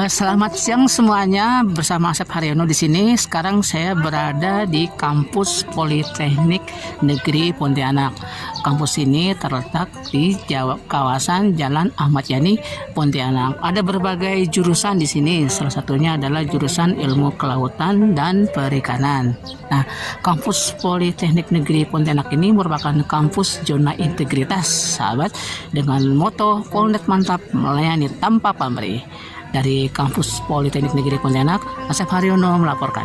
Selamat siang semuanya, bersama Asep Haryono di sini. Sekarang saya berada di kampus Politeknik Negeri Pontianak. Kampus ini terletak di kawasan Jalan Ahmad Yani, Pontianak. Ada berbagai jurusan di sini. Salah satunya adalah jurusan Ilmu Kelautan dan Perikanan. Nah, kampus Politeknik Negeri Pontianak ini merupakan kampus zona integritas, sahabat, dengan moto Polnet Mantap Melayani Tanpa Pamrih. Dari kampus Politeknik Negeri Pontianak, Asep Haryono melaporkan.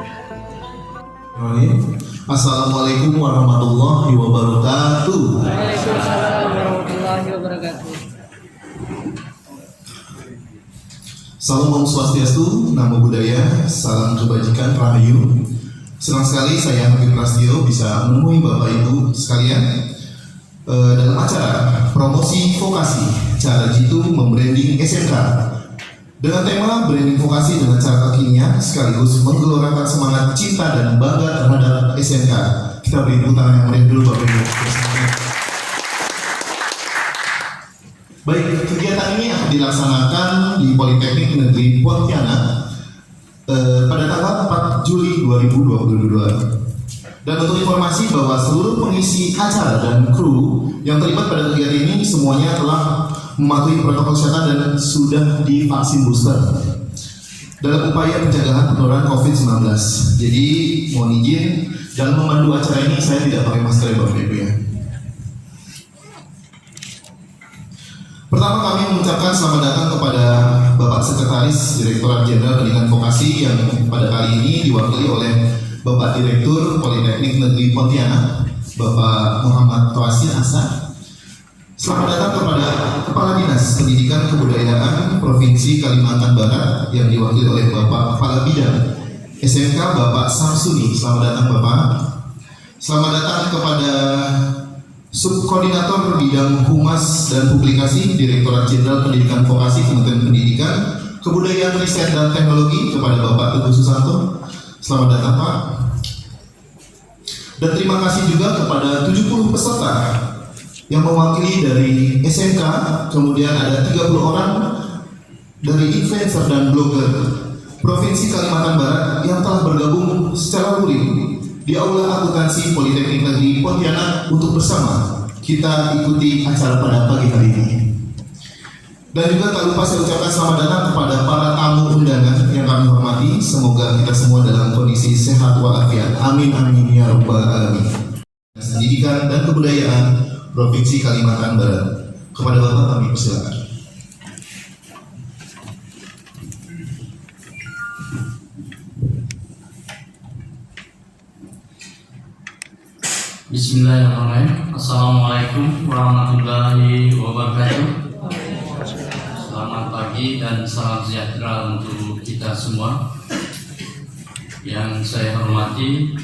Assalamualaikum warahmatullahi wabarakatuh. Waalaikumsalam warahmatullahi wabarakatuh. Salam Om Swastiastu, Namo Buddhaya, salam kebajikan, rahayu. Senang sekali saya Habib Prasetyo bisa menemui Bapak Ibu sekalian dalam acara promosi vokasi cara jitu membranding SMK dengan tema branding vokasi dengan cara kekinian sekaligus menggelorakan semangat cinta dan bangga terhadap SMK. Kita beri tepuk tangan yang meriah dulu Bapak Ibu. Baik, kegiatan ini akan dilaksanakan di Politeknik Negeri Pontianak pada tanggal 4 Juli 2022. Dan untuk informasi bahwa seluruh pengisi acara dan kru yang terlibat pada kegiatan ini semuanya telah mematuhi protokol kesehatan dan sudah divaksin booster dalam upaya pencegahan penularan COVID-19. Jadi mohon izin dalam memandu acara ini saya tidak pakai masker ya Bapak Ibu ya. Pertama kami mengucapkan selamat datang kepada Bapak Sekretaris Direktorat Jenderal Pendidikan Vokasi yang pada kali ini diwakili oleh Bapak Direktur Politeknik Negeri Pontianak, Bapak Muhammad Toasin Asa. Selamat datang kepada Kepala Dinas Pendidikan Kebudayaan Provinsi Kalimantan Barat yang diwakili oleh Bapak Kepala Bidang SMK Bapak Samsuni. Selamat datang Bapak. Selamat datang kepada Subkoordinator Bidang Humas dan Publikasi Direktorat Jenderal Pendidikan Vokasi Kementerian Pendidikan, Kebudayaan, Riset dan Teknologi kepada Bapak Teguh Susanto. Selamat datang Pak. Dan terima kasih juga kepada 70 peserta yang mewakili dari SMK, kemudian ada 30 orang dari influencer dan blogger Provinsi Kalimantan Barat yang telah bergabung secara luring di Aula Akuntansi Politeknik Negeri Pontianak untuk bersama kita ikuti acara pada pagi hari ini. Dan juga tak lupa saya ucapkan selamat datang kepada para tamu undangan yang kami hormati. Semoga kita semua dalam kondisi sehat walafiat. Amin amin ya rabbal alamin. Pendidikan dan Kebudayaan Provinsi Kalimantan Barat. Kepada Bapak kami persilakan. Bismillahirrahmanirrahim. Assalamualaikum warahmatullahi wabarakatuh. Selamat pagi dan salam sejahtera untuk kita semua. Yang saya hormati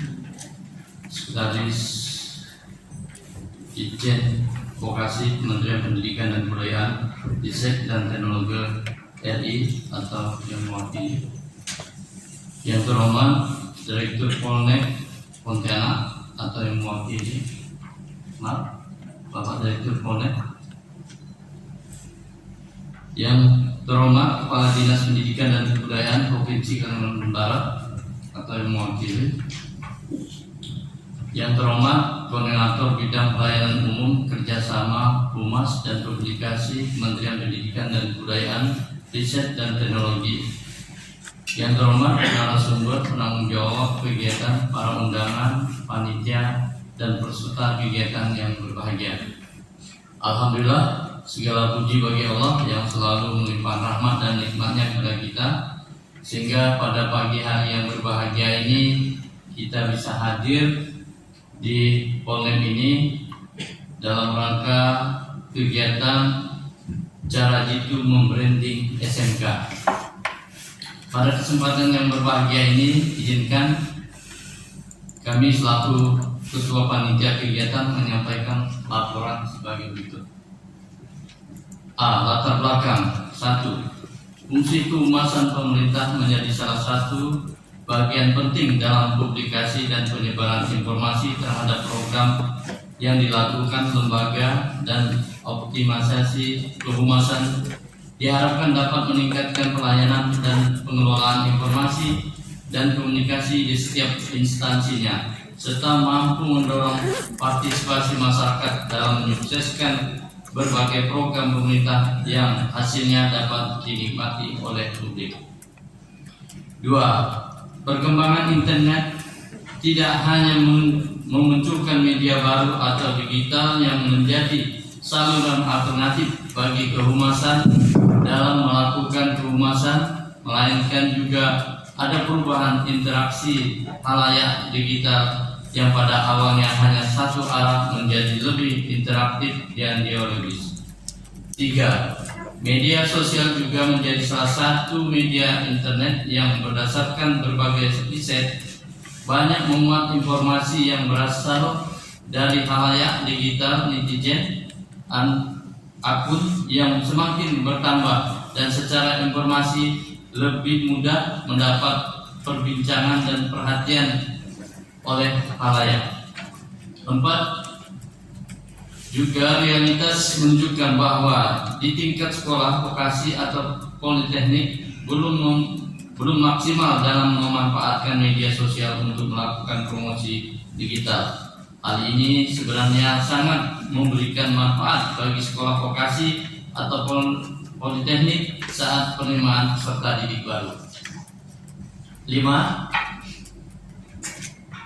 Sekretaris Ditjen Vokasi Kementerian Pendidikan dan Kebudayaan, Riset dan Teknologi RI atau yang mewakili. Yang terhormat Direktur Polnek Pontianak atau yang mewakili, Bapak Direktur Polnek. Yang terhormat Kepala Dinas Pendidikan dan Kebudayaan Provinsi Kalimantan Barat atau yang mewakili. Yang terhormat Koordinator Bidang Pelayanan Umum Kerjasama Humas dan Publikasi Kementerian Pendidikan dan Kebudayaan, Riset dan Teknologi. Yang terhormat narasumber penanggung jawab kegiatan, para undangan, panitia dan peserta kegiatan yang berbahagia. Alhamdulillah, segala puji bagi Allah yang selalu melimpah rahmat dan nikmatnya kepada kita, sehingga pada pagi hari yang berbahagia ini kita bisa hadir di Polnet ini dalam rangka kegiatan cara jitu membranding SMK. Pada kesempatan yang berbahagia ini, izinkan kami selaku Ketua Panitia Kegiatan menyampaikan laporan sebagai berikut. A. Latar belakang. 1. Fungsi kehumasan pemerintah menjadi salah satu bagian penting dalam publikasi dan penyebaran informasi terhadap program yang dilakukan lembaga dan optimalisasi kehumasan diharapkan dapat meningkatkan pelayanan dan pengelolaan informasi dan komunikasi di setiap instansinya, serta mampu mendorong partisipasi masyarakat dalam menyukseskan berbagai program pemerintah yang hasilnya dapat dinikmati oleh publik. 2. Perkembangan internet tidak hanya memunculkan media baru atau digital yang menjadi saluran alternatif bagi kehumasan dalam melakukan kehumasan, melainkan juga ada perubahan interaksi khalayak digital yang pada awalnya hanya satu arah menjadi lebih interaktif dan dialogis. 3. Media sosial juga menjadi salah satu media internet yang berdasarkan berbagai riset banyak memuat informasi yang berasal dari khalayak digital netizen, akun yang semakin bertambah dan secara informasi lebih mudah mendapat perbincangan dan perhatian oleh khalayak. 4. Juga realitas menunjukkan bahwa di tingkat sekolah vokasi atau politeknik belum maksimal dalam memanfaatkan media sosial untuk melakukan promosi digital. Hal ini sebenarnya sangat memberikan manfaat bagi sekolah vokasi atau politeknik saat penerimaan peserta didik baru. 5.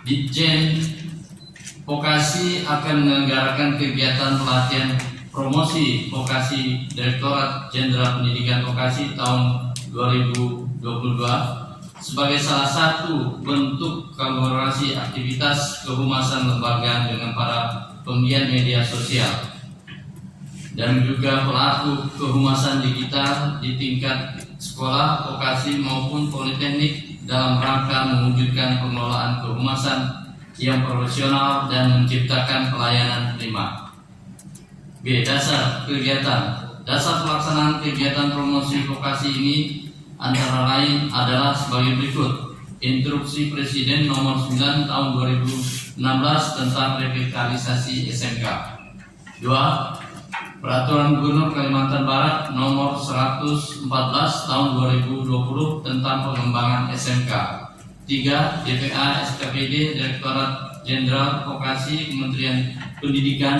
Ditjen Vokasi akan menyelenggarakan kegiatan pelatihan promosi vokasi Direktorat Jenderal Pendidikan Vokasi tahun 2022 sebagai salah satu bentuk kolaborasi aktivitas kehumasan lembaga dengan para penggiat media sosial dan juga pelaku kehumasan digital di tingkat sekolah, vokasi maupun politeknik dalam rangka mewujudkan pengelolaan kehumasan yang profesional dan menciptakan pelayanan prima. B. Dasar kegiatan. Dasar pelaksanaan kegiatan promosi vokasi ini antara lain adalah sebagai berikut. Instruksi Presiden nomor 9 tahun 2016 tentang revitalisasi SMK. 2. Peraturan Gubernur Kalimantan Barat nomor 114 tahun 2020 tentang pengembangan SMK. 3. DPA SKPD Direktorat Jenderal Vokasi Kementerian Pendidikan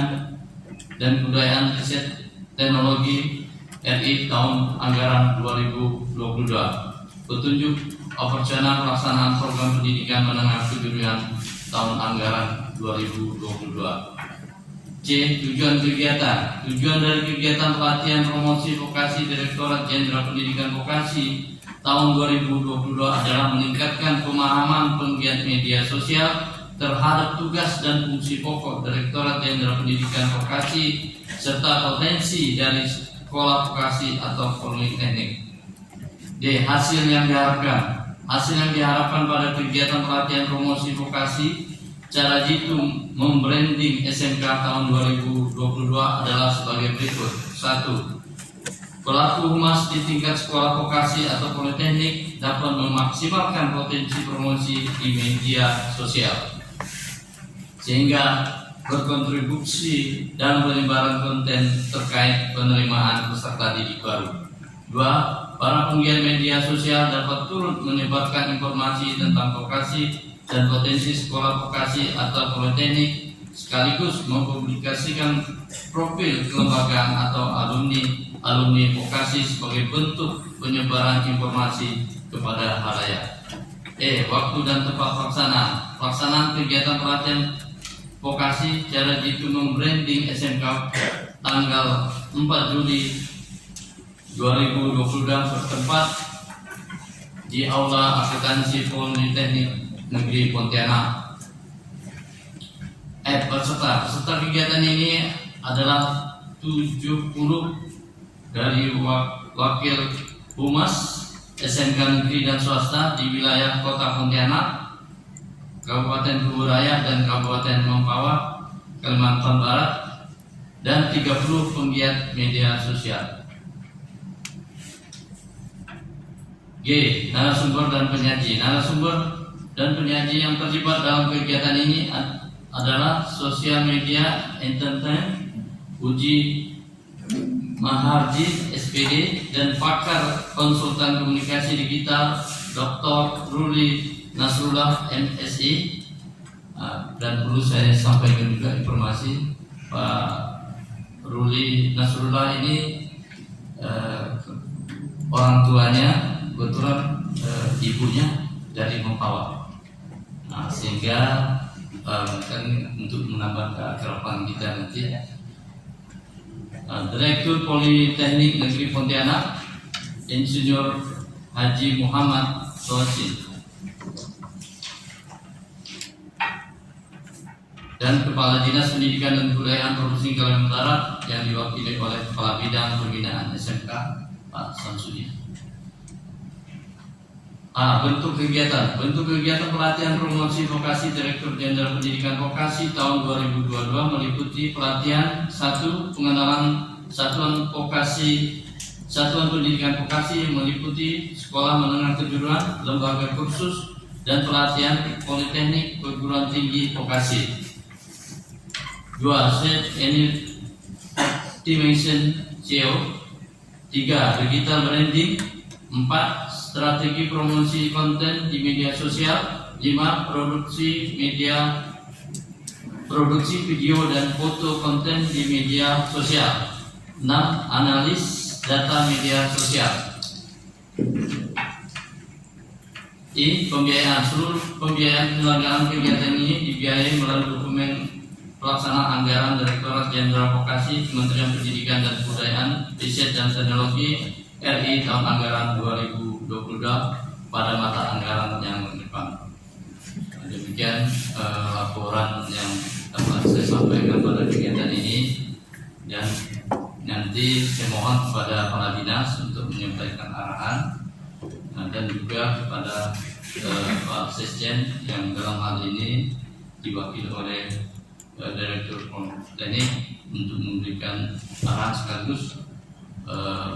dan Kebudayaan Riset Teknologi RI tahun anggaran 2022. Petunjuk operasional pelaksanaan program pendidikan menengah kejuruan tahun anggaran 2022. C. Tujuan kegiatan. Tujuan dari kegiatan pelatihan promosi vokasi Direktorat Jenderal Pendidikan Vokasi tahun 2022 adalah meningkatkan pemahaman penggiat media sosial terhadap tugas dan fungsi pokok Direktorat Jenderal Pendidikan Vokasi serta potensi dari sekolah vokasi atau politeknik. D. Hasil yang diharapkan. Hasil yang diharapkan pada kegiatan pelatihan promosi vokasi cara jitu membranding SMK tahun 2022 adalah sebagai berikut. 1. Pelaku humas di tingkat sekolah vokasi atau politeknik dapat memaksimalkan potensi promosi di media sosial sehingga berkontribusi dalam penyebaran konten terkait penerimaan peserta didik baru. 2. Para penggiat media sosial dapat turut menyebarkan informasi tentang vokasi dan potensi sekolah vokasi atau politeknik sekaligus mempublikasikan profil kelembagaan atau alumni vokasi sebagai bentuk penyebaran informasi kepada khalayak. E. Waktu dan tempat pelaksanaan. Pelaksanaan kegiatan pelatihan vokasi cara jitu membranding SMK tanggal 4 Juli 2022 bertempat di Aula Akuntansi Politeknik Negeri Pontianak. Peserta kegiatan ini adalah 70 dari wakil humas SMK negeri dan swasta di wilayah Kota Pontianak, Kabupaten Kuburaya dan Kabupaten Mempawah, Kalimantan Barat, dan 30 penggiat media sosial. G. Narasumber dan penyaji. Narasumber dan penyaji yang terlibat dalam kegiatan ini adalah sosial media, entertain, uji Maharji, SPD, dan pakar konsultan komunikasi digital Dr. Ruli Nasrullah, MSI. Dan perlu saya sampaikan juga informasi, Pak Ruli Nasrullah ini orang tuanya kebetulan ibunya dari Mempawah, sehingga kan untuk menambah keakraban kita nanti. Direktur Politeknik Negeri Pontianak, Insinyur Haji Muhammad Sosin, dan Kepala Dinas Pendidikan dan Kebudayaan Provinsi Kalimantan Barat yang diwakili oleh Kepala Bidang Pembinaan SMK Pak Samsudin. Bentuk kegiatan pelatihan promosi vokasi Direktur Jenderal Pendidikan Vokasi tahun 2022 meliputi pelatihan 1. Pengenalan satuan pendidikan vokasi yang meliputi sekolah menengah kejuruan, lembaga kursus, dan pelatihan politeknik perguruan tinggi vokasi. 2. Set Estimation SEO. 3. Digital branding. 4. Strategi promosi konten di media sosial. 5. Produksi video dan foto konten di media sosial. 6. Analis data media sosial. Pembiayaan. Seluruh pembiayaan penyelenggaraan kegiatan ini dibiayai melalui dokumen pelaksanaan anggaran Direktorat Jenderal Vokasi Kementerian Pendidikan dan Kebudayaan, Riset dan Teknologi RI tahun anggaran 2022 pada mata anggaran yang depan. Demikian laporan yang dapat saya sampaikan pada kegiatan ini, dan nanti saya mohon kepada Kepala Dinas untuk menyampaikan arahan, dan juga kepada Pak Sesjen yang dalam hal ini diwakili oleh Direktur Politeknik untuk memberikan arahan sekaligus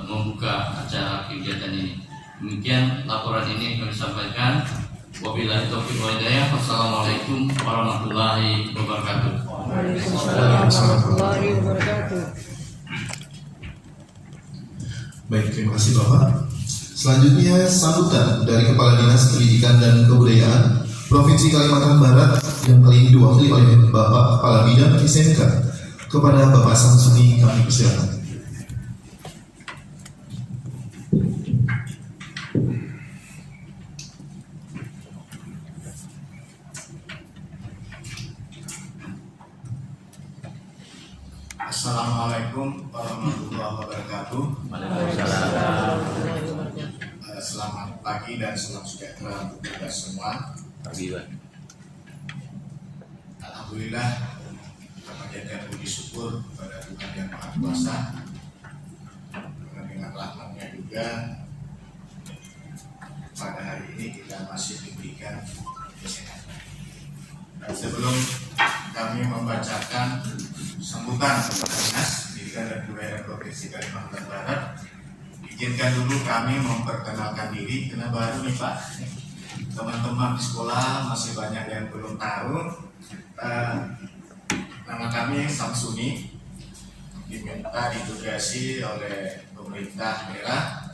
membuka acara kegiatan ini. Demikian laporan ini kami sampaikan. Wabillahi taufiq wal hidayah. Wassalamualaikum warahmatullahi wabarakatuh. Waalaikumsalam warahmatullahi wabarakatuh. Baik, terima kasih Bapak. Selanjutnya sambutan dari Kepala Dinas Pendidikan dan Kebudayaan Provinsi Kalimantan Barat yang kali ini diwakili oleh Bapak Kepala Bidang SMK. Kepada Bapak Samsudi kami persilakan. Assalamualaikum warahmatullahi wabarakatuh. Selamat pagi dan salam sejahtera untuk kita semua. Alhamdulillah, kita panjatkan puji syukur kepada Tuhan Yang Maha Kuasa, karena dengan rahmat-Nya juga pada hari ini kita masih diberikan kesehatan. Dan sebelum kami membacakan sambutan kepada Dinas Pendidikan dan Kebudayaan Provinsi Kalimantan Barat, izinkan dulu kami memperkenalkan diri, karena baru nih Pak, teman-teman di sekolah masih banyak yang belum tahu. Nama kami Samsuni, diminta ditugasi oleh pemerintah daerah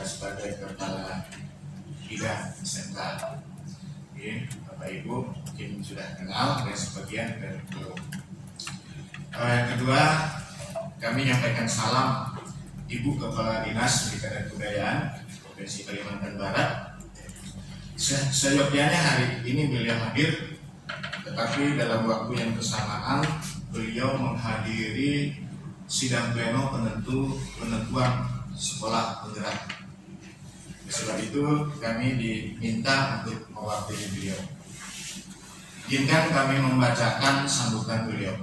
sebagai Kepala Bidang SMK. Bapak Ibu mungkin sudah kenal, dan sebagian dari belum. Yang kedua, kami menyampaikan salam Ibu Kepala Dinas Pendidikan dan Kebudayaan Provinsi Kalimantan Barat. Seyogyanya hari ini beliau hadir, tetapi dalam waktu yang bersamaan beliau menghadiri sidang pleno penentuan sekolah penggerak. Sebab itu kami diminta untuk mewakili beliau. Izinkan kami membacakan sambutan beliau.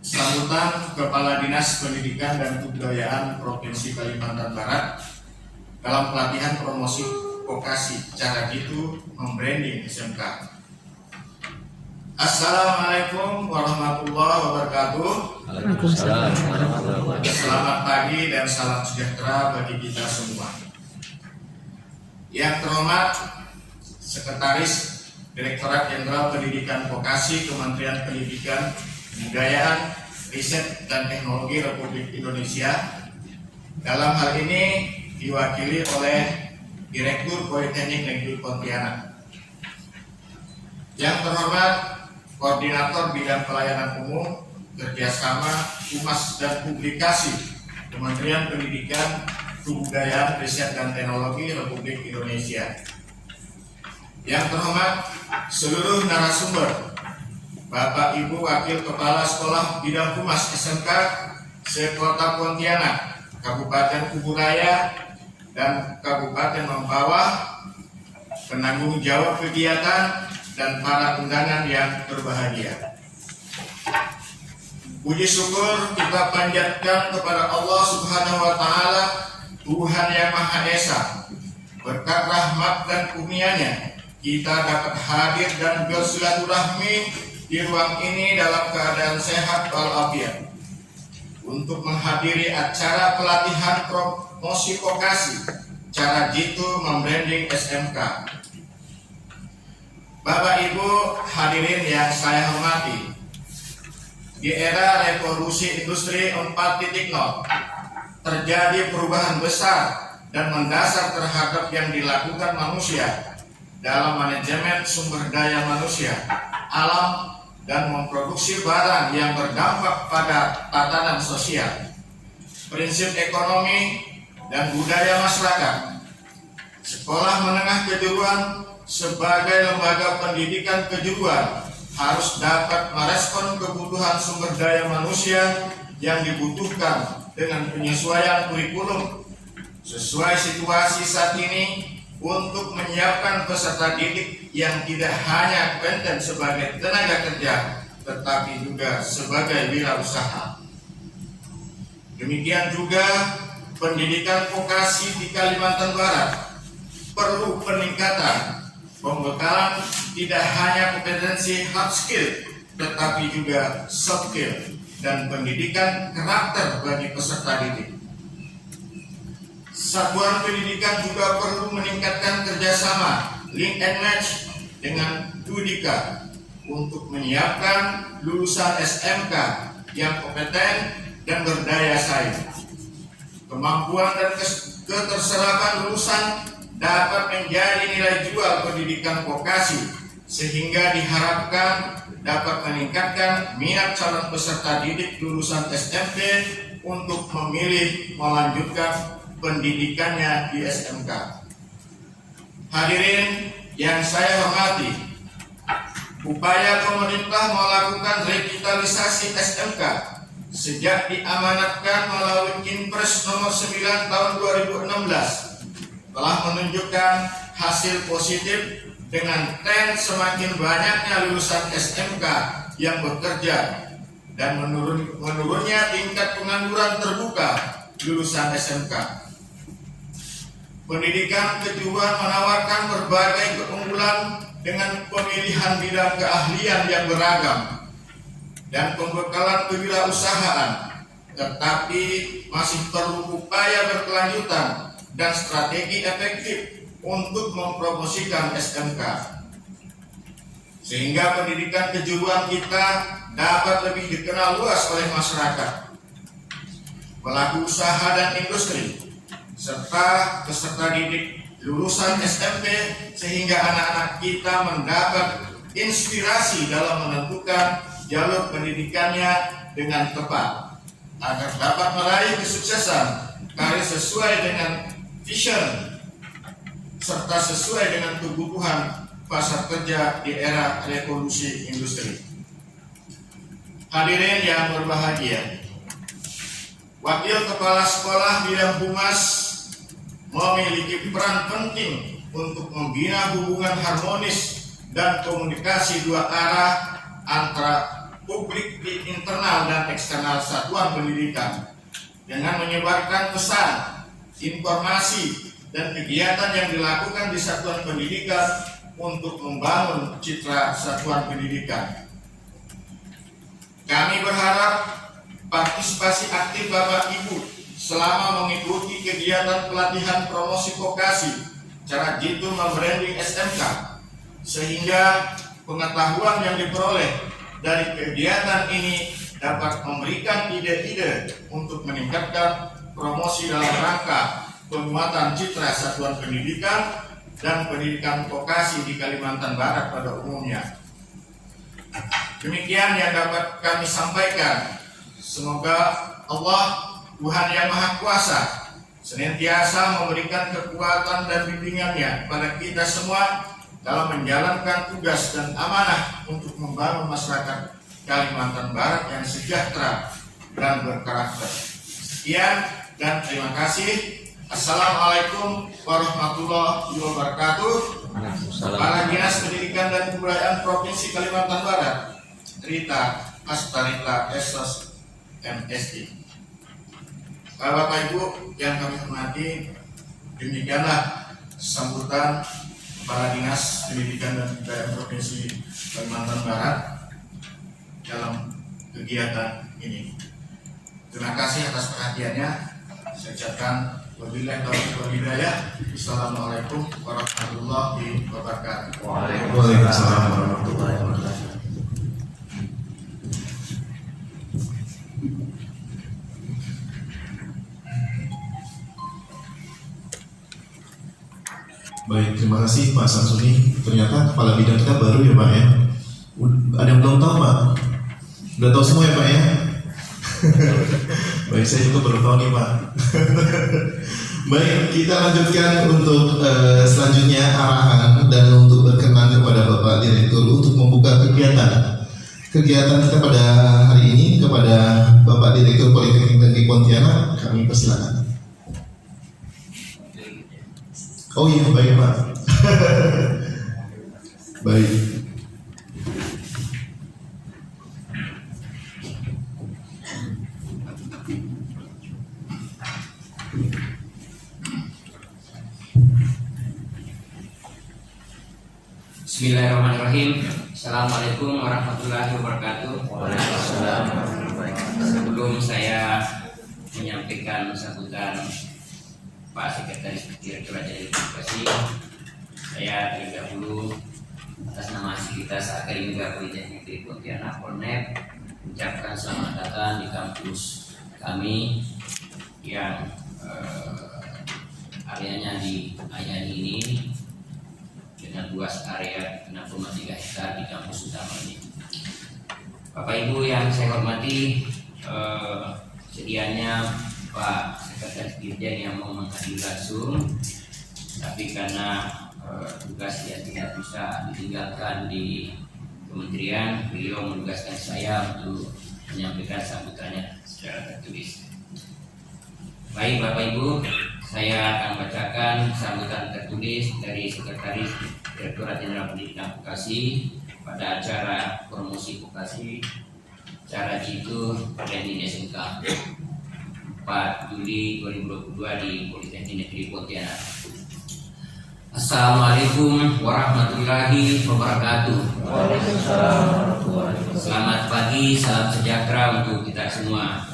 Sambutan Kepala Dinas Pendidikan dan Kebudayaan Provinsi Kalimantan Barat dalam pelatihan promosi vokasi, cara gitu membranding SMK. Assalamualaikum warahmatullahi wabarakatuh. Selamat pagi dan salam sejahtera bagi kita semua. Yang terhormat Sekretaris Direktorat Jenderal Pendidikan Vokasi Kementerian Pendidikan, Kebudayaan, Riset dan Teknologi Republik Indonesia. Dalam hal ini diwakili oleh Direktur Politeknik Negeri Pontianak. Yang terhormat Koordinator Bidang Pelayanan Umum, Kerjasama, Humas dan Publikasi Kementerian Pendidikan, Kebudayaan, Riset dan Teknologi Republik Indonesia. Yang terhormat seluruh narasumber, Bapak Ibu Wakil Kepala Sekolah Bidang Humas SMK Sekota Pontianak, Kabupaten Kuburaya, dan Kabupaten Mempawah, penanggung jawab kegiatan, dan para undangan yang berbahagia. Puji syukur kita panjatkan kepada Allah Subhanahu wa Ta'ala, Tuhan yang Maha Esa. Berkat rahmat dan kurnia-Nya, kita dapat hadir dan bersilaturahmi di ruang ini dalam keadaan sehat walafiat untuk menghadiri acara pelatihan promosi vokasi cara jitu membranding SMK. Bapak Ibu hadirin yang saya hormati, di era revolusi industri 4.0 terjadi perubahan besar dan mendasar terhadap yang dilakukan manusia dalam manajemen sumber daya manusia, alam, dan memproduksi barang yang berdampak pada tatanan sosial, prinsip ekonomi, dan budaya masyarakat. Sekolah menengah kejuruan sebagai lembaga pendidikan kejuruan harus dapat merespon kebutuhan sumber daya manusia yang dibutuhkan dengan penyesuaian kurikulum sesuai situasi saat ini untuk menyiapkan peserta didik yang tidak hanya kompeten sebagai tenaga kerja, tetapi juga sebagai wirausaha. Demikian juga pendidikan vokasi di Kalimantan Barat perlu peningkatan, pembekalan tidak hanya kompetensi hard skill, tetapi juga soft skill dan pendidikan karakter bagi peserta didik. Satuan pendidikan juga perlu meningkatkan kerjasama link and match dengan Dudika untuk menyiapkan lulusan SMK yang kompeten dan berdaya saing. Kemampuan dan keterserapan lulusan dapat menjadi nilai jual pendidikan vokasi sehingga diharapkan dapat meningkatkan minat calon peserta didik lulusan SMP untuk memilih melanjutkan pendidikannya di SMK. Hadirin yang saya hormati, upaya pemerintah melakukan revitalisasi SMK sejak diamanatkan melalui Inpres nomor 9 tahun 2016 telah menunjukkan hasil positif dengan tren semakin banyaknya lulusan SMK yang bekerja dan menurunnya tingkat pengangguran terbuka lulusan SMK. Pendidikan kejuruan menawarkan berbagai keunggulan dengan pemilihan bidang keahlian yang beragam dan pembekalan kewirausahaan, tetapi masih perlu upaya berkelanjutan dan strategi efektif untuk mempromosikan SMK sehingga pendidikan kejuruan kita dapat lebih dikenal luas oleh masyarakat, pelaku usaha dan industri, serta peserta didik lulusan SMP sehingga anak-anak kita mendapat inspirasi dalam menentukan jalur pendidikannya dengan tepat agar dapat meraih kesuksesan karir sesuai dengan vision serta sesuai dengan kebutuhan pasar kerja di era revolusi industri. Hadirin yang berbahagia, Wakil Kepala Sekolah Bidang Humas memiliki peran penting untuk membina hubungan harmonis dan komunikasi dua arah antara publik di internal dan eksternal satuan pendidikan dengan menyebarkan pesan, informasi, dan kegiatan yang dilakukan di satuan pendidikan untuk membangun citra satuan pendidikan. Kami berharap partisipasi aktif Bapak Ibu selama mengikuti kegiatan pelatihan promosi vokasi cara jitu membranding SMK, sehingga pengetahuan yang diperoleh dari kegiatan ini dapat memberikan ide-ide untuk meningkatkan promosi dalam rangka penguatan citra satuan pendidikan dan pendidikan vokasi di Kalimantan Barat pada umumnya. Demikian yang dapat kami sampaikan. Semoga Allah, Tuhan Yang Maha Kuasa, senantiasa memberikan kekuatan dan bimbingannya kepada kita semua dalam menjalankan tugas dan amanah untuk membangun masyarakat Kalimantan Barat yang sejahtera dan berkarakter. Sekian dan terima kasih. Assalamualaikum warahmatullahi wabarakatuh. Kepala Dinas Pendidikan dan Kebudayaan Provinsi Kalimantan Barat, Rita Astarita Esos MSD. Bapak Ibu yang kami hormati, demikianlah sambutan Kepala Dinas Pendidikan dan Kebudayaan Provinsi Kalimantan Barat dalam kegiatan ini. Terima kasih atas perhatiannya. Saya ucapkan wabillahi taufiq wal hidayah. Assalamualaikum warahmatullahi wabarakatuh. Waalaikumsalam warahmatullahi wabarakatuh. Baik, terima kasih Pak Samsuni. Ternyata kepala bidang kita baru ya Pak ya. Ada yang belum tahu Pak? Udah tahu semua ya Pak ya? Baik, saya juga baru tahu nih Pak. Baik, kita lanjutkan untuk selanjutnya arahan dan untuk berkenan kepada Bapak Direktur untuk membuka kegiatan kita pada hari ini kepada Bapak Direktur Politeknik Negeri Pontianak. Kami persilakan. Oh iya, baik Pak. Baik. Bismillahirrahmanirrahim. Assalamualaikum warahmatullahi wabarakatuh. Waalaikumsalam. Sebelum saya menyampaikan sambutan Pak Sekretaris Direktorat Jenderal Edukasi, saya terlebih dahulu atas nama Sekuritas Akademika Politeknik Negeri Pontianak Polnek mengucapkan selamat datang di kampus kami yang areanya di Ayani ini dengan luas area 6,3 hektar di kampus utama ini. Bapak Ibu yang saya hormati, sedianya Pak Sekretaris Dirjen yang mau menghadiri langsung, tapi karena tugas yang tidak bisa ditinggalkan di kementerian, beliau menugaskan saya untuk menyampaikan sambutannya secara tertulis. Baik Bapak Ibu, saya akan bacakan sambutan tertulis dari Sekretaris Direktorat Jenderal Pendidikan Vokasi pada acara promosi vokasi acara itu di SMK 4 Juli 2022 di Politeknik Negeri Pontianak. Assalamualaikum warahmatullahi wabarakatuh. Selamat pagi, salam sejahtera untuk kita semua.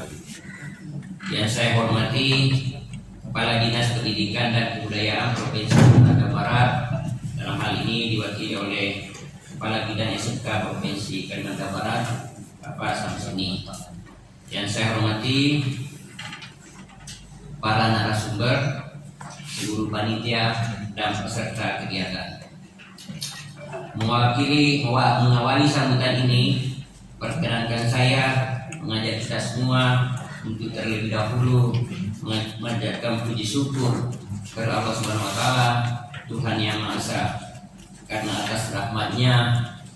Yang saya hormati Kepala Dinas Pendidikan dan Kebudayaan Provinsi Kalimantan Barat, dalam hal ini diwakili oleh Kepala Bidang SMK Provinsi Kalimantan Barat, Bapak Samsuni. Yang saya hormati para narasumber, seluruh panitia dan peserta kegiatan. Mengawali sambutan ini, perkenankan saya mengajak kita semua untuk terlebih dahulu mengajarkan puji syukur kepada Allah Subhanahu wa Ta'ala, Tuhan Yang Maha Esa, karena atas rahmat-Nya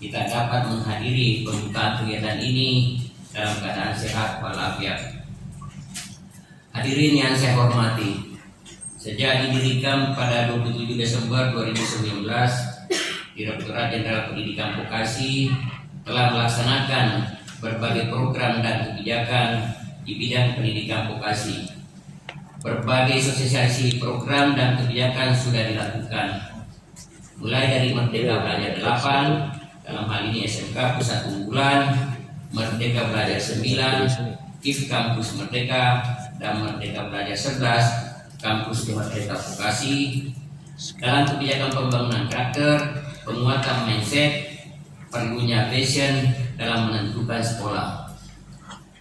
kita dapat menghadiri pembukaan kegiatan ini dalam keadaan sehat walafiat. Hadirin yang saya hormati, sejak didirikan pada 27 Desember 2019, Direktorat Jenderal Pendidikan Vokasi telah melaksanakan berbagai program dan kebijakan di bidang pendidikan vokasi. Berbagai sosialisasi program dan kebijakan sudah dilakukan, mulai dari Merdeka Belajar 8, dalam hal ini SMK Pusat Unggulan, Merdeka Belajar 9, KIF Kampus Merdeka, dan Merdeka Belajar 11, Kampus Merdeka Vokasi, dalam kebijakan pembangunan karakter, penguatan mindset, perlunya passion dalam menentukan sekolah.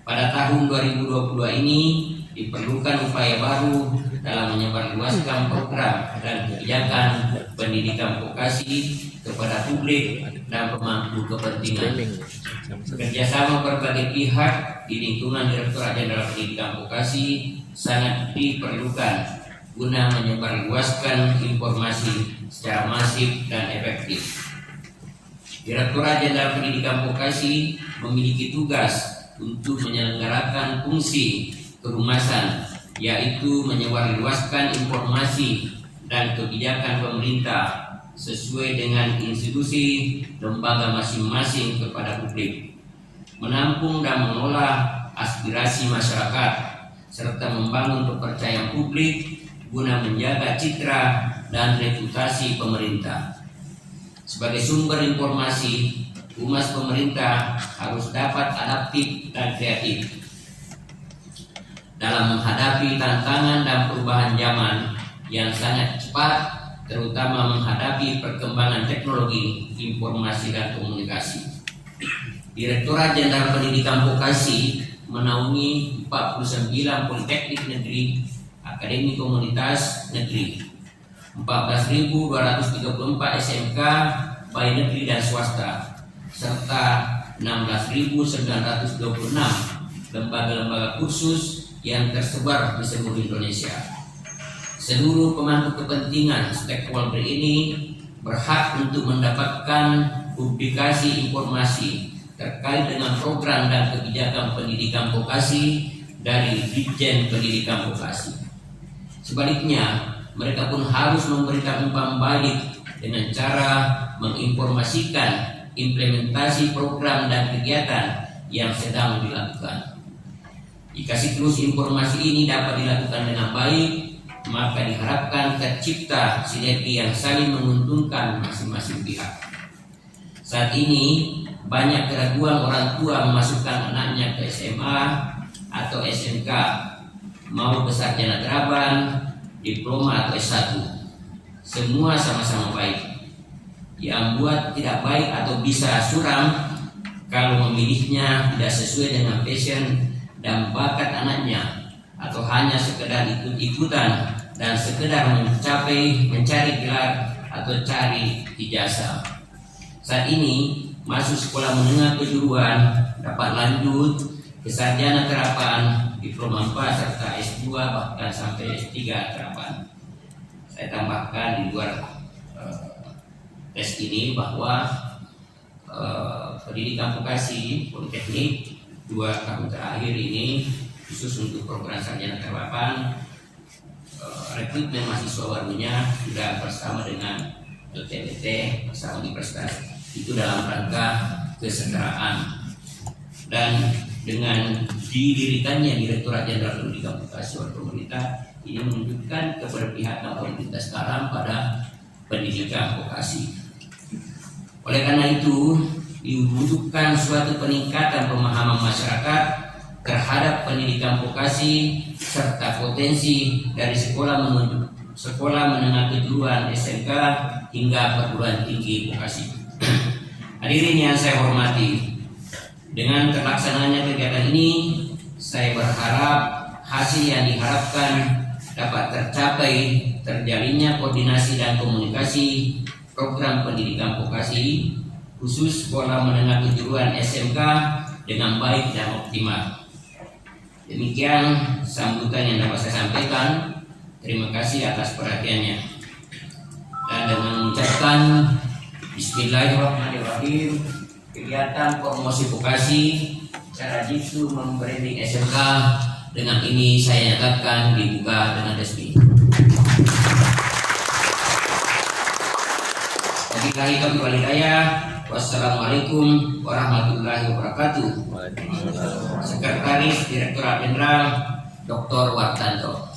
Pada tahun 2022 ini diperlukan upaya baru dalam menyebarluaskan program dan kebijakan pendidikan vokasi kepada publik dan pemangku kepentingan. Kerjasama berbagai pihak di lingkungan Direktorat Jenderal Pendidikan Vokasi sangat diperlukan guna menyebarluaskan informasi secara masif dan efektif. Direktorat Jenderal Pendidikan Vokasi memiliki tugas untuk menyelenggarakan fungsi kehumasan, yaitu menyebarluaskan informasi dan kebijakan pemerintah sesuai dengan institusi lembaga masing-masing kepada publik, menampung dan mengolah aspirasi masyarakat, serta membangun kepercayaan publik guna menjaga citra dan reputasi pemerintah. Sebagai sumber informasi, humas pemerintah harus dapat adaptif dan kreatif dalam menghadapi tantangan dan perubahan zaman yang sangat cepat, terutama menghadapi perkembangan teknologi informasi dan komunikasi. Direktorat Jenderal Pendidikan Vokasi menaungi 49 politeknik negeri, akademi komunitas negeri, 14.234 SMK baik negeri dan swasta, serta 16.926 lembaga-lembaga kursus yang tersebar di seluruh Indonesia. Seluruh pemangku kepentingan stakeholder ini berhak untuk mendapatkan publikasi informasi terkait dengan program dan kebijakan pendidikan vokasi dari Ditjen Pendidikan Vokasi. Sebaliknya, mereka pun harus memberikan umpan balik dengan cara menginformasikan implementasi program dan kegiatan yang sedang dilakukan. Jika siklus informasi ini dapat dilakukan dengan baik, maka diharapkan tercipta sinergi yang saling menguntungkan masing-masing pihak. Saat ini, banyak keraguan orang tua memasukkan anaknya ke SMA atau SMK, mau ke sarjana terapan, diploma atau S1. Semua sama-sama baik. Yang buat tidak baik atau bisa suram kalau memilihnya tidak sesuai dengan passion dan bakat anaknya, atau hanya sekedar ikut-ikutan dan sekedar mencari gelar atau cari ijazah. Saat ini masuk sekolah menengah kejuruan dapat lanjut ke sarjana terapan, diploma 4 serta S2 bahkan sampai S3 terapan. Saya tambahkan di luar tes ini bahwa pendidikan vokasi politeknik 2 tahun terakhir ini khusus untuk program sarjana terapan, rekrutmen mahasiswa barunya sudah bersama dengan LTBT bersama universitas, itu dalam rangka kesetaraan. Dan dengan didirikannya Direktorat Jenderal Pendidikan Vokasi oleh pemerintah, ini menunjukkan keberpihakan pemerintah sekarang pada pendidikan vokasi. Oleh karena itu, dibutuhkan suatu peningkatan pemahaman masyarakat terhadap pendidikan vokasi serta potensi dari sekolah menengah kejuruan SMK hingga perguruan tinggi vokasi. Hadirin yang saya hormati, dengan terlaksananya kegiatan ini, saya berharap hasil yang diharapkan dapat tercapai terjalinnya koordinasi dan komunikasi program pendidikan vokasi khusus sekolah menengah kejuruan SMK dengan baik dan optimal. Demikian sambutan yang dapat saya sampaikan. Terima kasih atas perhatiannya. Dan dengan mengucapkan Bismillahirrahmanirrahim, kegiatan promosi vokasi cara jitu membranding SMK dengan ini saya nyatakan dibuka dengan resmi. Wabillahi walhidayah. Wassalamualaikum warahmatullahi wabarakatuh. Sekretaris Direktorat Jenderal Dr. Wartanto.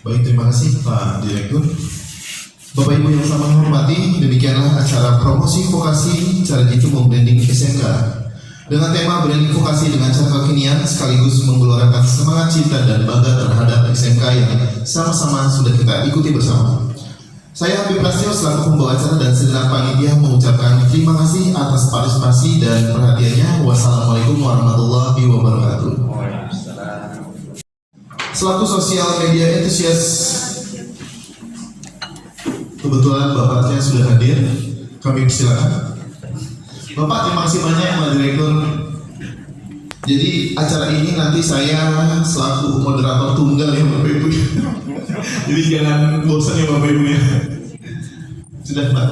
Baik, terima kasih Pak Direktur. Bapak Ibu yang sama hormati, demikianlah acara promosi vokasi cara jitu membranding SMK dengan tema branding vokasi dengan cara kekinian sekaligus menggelorakan semangat cinta dan bangga terhadap SMK yang sama-sama sudah kita ikuti bersama. Saya Habib Prasetyo selaku pembawa acara dan segenap panitia mengucapkan terima kasih atas partisipasi dan perhatiannya. Wassalamualaikum warahmatullahi wabarakatuh. Selaku sosial media entusias, kebetulan bapaknya sudah hadir, kami persilakan. Bapak, terima kasih banyak Pak Direktur. Jadi acara ini nanti saya selaku moderator tunggal ya Bapak Ibu. Jadi jangan bosan ya Bapak Ibu ya. Sudah Pak.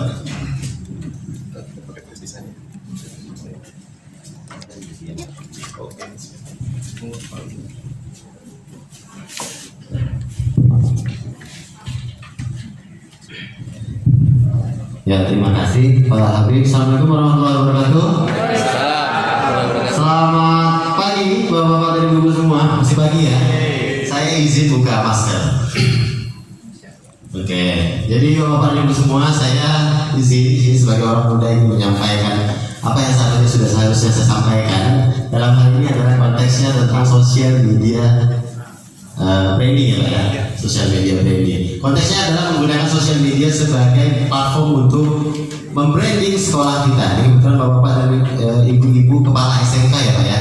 Ya, terima kasih Pak Habib. Assalamualaikum warahmatullahi wabarakatuh. Selamat pagi Bapak-bapak dan Ibu semua. Masih pagi ya? Saya izin buka masker. Oke, jadi Bapak dan Ibu semua, saya izin di sini sebagai orang muda ingin menyampaikan apa yang seharusnya saya sampaikan. Dalam hal ini adalah konteksnya tentang sosial media branding ya Pak ya, sosial media branding. Konteksnya adalah menggunakan sosial media sebagai platform untuk membranding sekolah kita. Ini kebetulan bapak-bapak dan ibu-ibu kepala SMK ya Pak ya,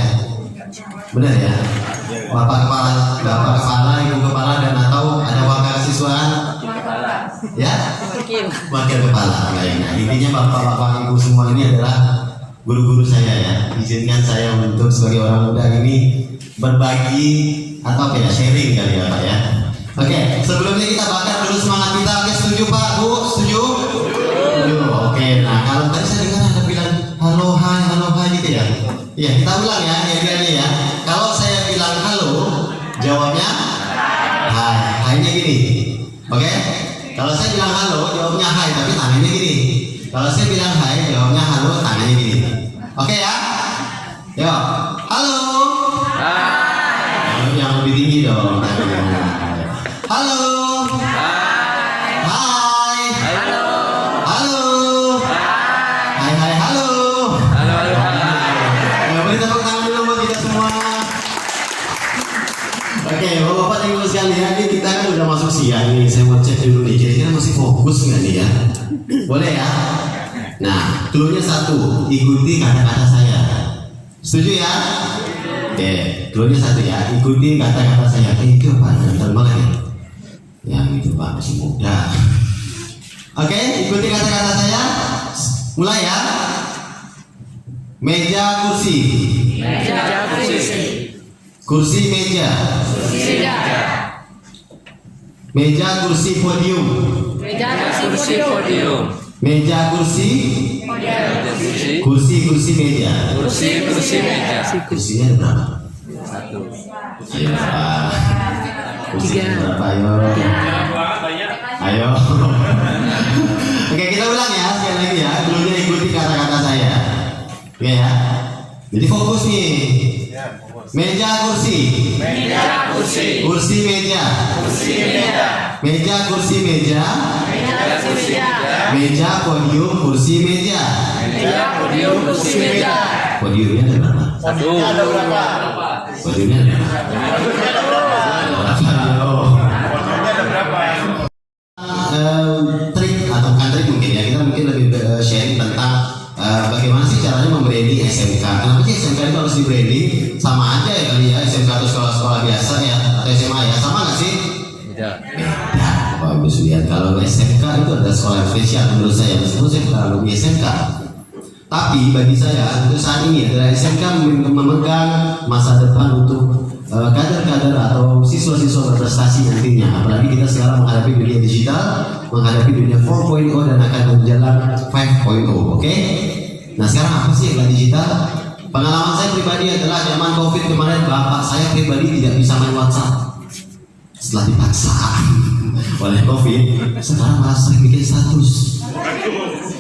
benar ya? Bapak kepala, ibu kepala dan atau ada wakil kesiswaan? Ya? Wakil kepala. Nah, intinya bapak-bapak ibu semua ini adalah guru-guru saya ya. Izinkan saya untuk sebagai orang muda ini berbagi atau apa ya, sharing kali ya Pak ya. Oke, sebelumnya kita bakar dulu semangat kita. Oke, setuju Pak, Bu? Setuju? Setuju. Oke, nah kalau tadi saya dengar ada bilang halo hai gitu ya. Iya, kita ulang ya, ya. Kalau saya bilang halo, jawabnya hai. Hai-nya gini. Oke? Kalau saya bilang halo, jawabnya hai, tapi tangannya gini. Kalau saya bilang hai, jawabnya halo, tangannya gini. Oke ya? Yuk. Halo. Yang lebih tinggi dong. Halo. Hai. Hai. Halo. Halo. Hai. Halo. Beri tepuk tangan dulu buat kita semua. Oke, Bapak dan Ibu sekalian, ini kita kan udah masuk siang nih. Saya mau cek dulu nih, kira-kira masih fokus nggak nih ya? Boleh ya? Nah, clue-nya satu, ikuti kata-kata saya. Setuju ya? Oke, clue-nya satu ya, ikuti kata-kata saya. Itu apa? Ganteng banget ya? Yang itu Pak, masih muda. Oke, ikuti kata-kata saya. Mulai ya. Meja kursi. Kursi meja. Meja kursi podium. Meja kursi. Kursi meja. Kursinya ada berapa? Satu. Ayo Pak. Kursinya berapa? Ayo. Oke, kita ulang ya sekali lagi ya. Dulunya ikuti kata-kata saya. Oke ya. Jadi fokus nih. Meja kursi. Kursi meja. Meja kursi meja. Meja podium kursi meja. Podiumnya ada berapa? Satu. Ada berapa? Podiumnya ada berapa? Ada berapa? Trik atau bukan trik mungkin ya, kita mungkin lebih sharing tentang bagaimana sih caranya membranding SMK. Kenapa sih SMK itu harus di branding? Sama aja ya kali ya, SMK atau sekolah-sekolah biasa ya, atau SMA ya, sama nggak sih? Beda. Bapak Ibu sekalian, kalau SMK itu adalah sekolah yang spesial menurut saya, meskipun saya bukan alumni SMK. Tapi bagi saya untuk saat ini adalah SMK memegang masa depan untuk kader-kader atau siswa-siswa berprestasi nantinya. Apalagi kita sekarang menghadapi dunia digital, menghadapi dunia 4.0 dan akan berjalan 5.0. Oke? Nah sekarang apa sih yang digital? Pengalaman saya pribadi adalah zaman COVID kemarin, bapak saya pribadi tidak bisa main WhatsApp. Setelah dipaksa oleh COVID, sekarang malah sering bikin status.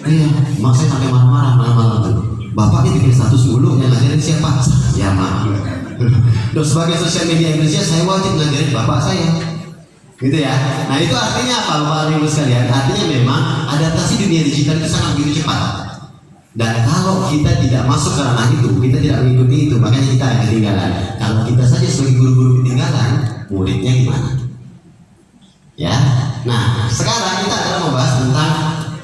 Iya, mak saya sampai marah-marah malam-malam tuh. Bapaknya bikin status dulu, yang ngajarin siapa? Ya mak. Dan sebagai sosial media Indonesia, saya wajib ngajarin bapak saya. Gitu ya. Nah itu artinya apa Bapak Ibu sekalian? Artinya memang adaptasi dunia digital itu sangat begitu cepat. Dan kalau kita tidak masuk ke ranah itu, kita tidak mengikuti itu, makanya kita akan ketinggalan. Kalau kita saja sebagai guru-guru ketinggalan, muridnya gimana? Ya. Nah, sekarang kita akan membahas tentang,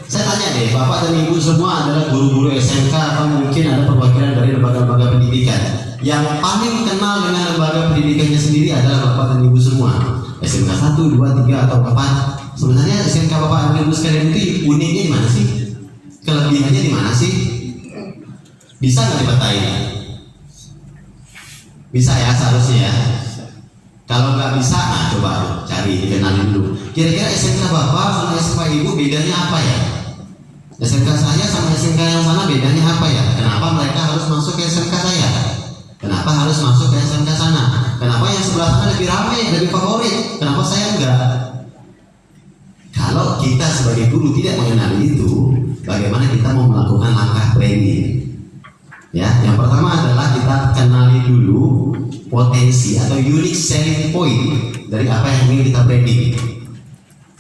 saya tanya deh, Bapak dan Ibu semua adalah guru-guru SMK atau mungkin ada perwakilan dari lembaga-lembaga pendidikan. Yang paling kenal dengan lembaga pendidikannya sendiri adalah Bapak dan Ibu semua. SMK 1, 2, 3 atau 4. Sebenarnya SMK Bapak dan Ibu sekalian itu uniknya di mana sih? Kelebihannya di mana sih? Bisa nggak dipetain? Bisa ya seharusnya ya. Kalau nggak bisa, nah coba cari, dikenalin dulu. Kira-kira SMK Bapak sama SMK Ibu bedanya apa ya? SMK saya sama SMK yang sana bedanya apa ya? Kenapa mereka harus masuk ke SMK saya? Kenapa harus masuk ke SMK sana? Kenapa yang sebelah sana lebih ramai, lebih favorit? Kenapa saya enggak? Kalau kita sebagai guru tidak mengenali itu, bagaimana kita mau melakukan langkah branding? Ya, yang pertama adalah kita kenali dulu potensi atau unique selling point dari apa yang ingin kita branding.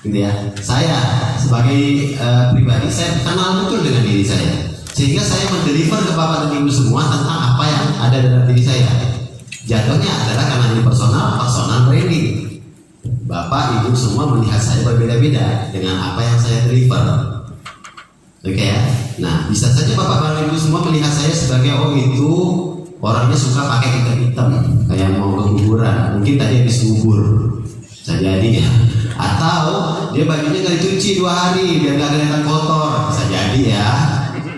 Gitu ya. Saya sebagai pribadi saya kenal betul dengan diri saya, sehingga saya mendeliver ke Bapak dan Ibu semua tentang apa yang ada dalam diri saya. Jatuhnya adalah karena ini personal branding. Bapak Ibu semua melihat saya berbeda-beda dengan apa yang saya deliver. Oke ya. Nah, bisa saja Bapak dan Ibu semua melihat saya sebagai itu orangnya suka pakai hitam-hitam kayak mau ke kuburan. Mungkin tadi habis ngubur. Bisa jadi ya. Atau dia bajunya nggak dicuci 2 hari biar nggak kelihatan kotor. Bisa jadi ya.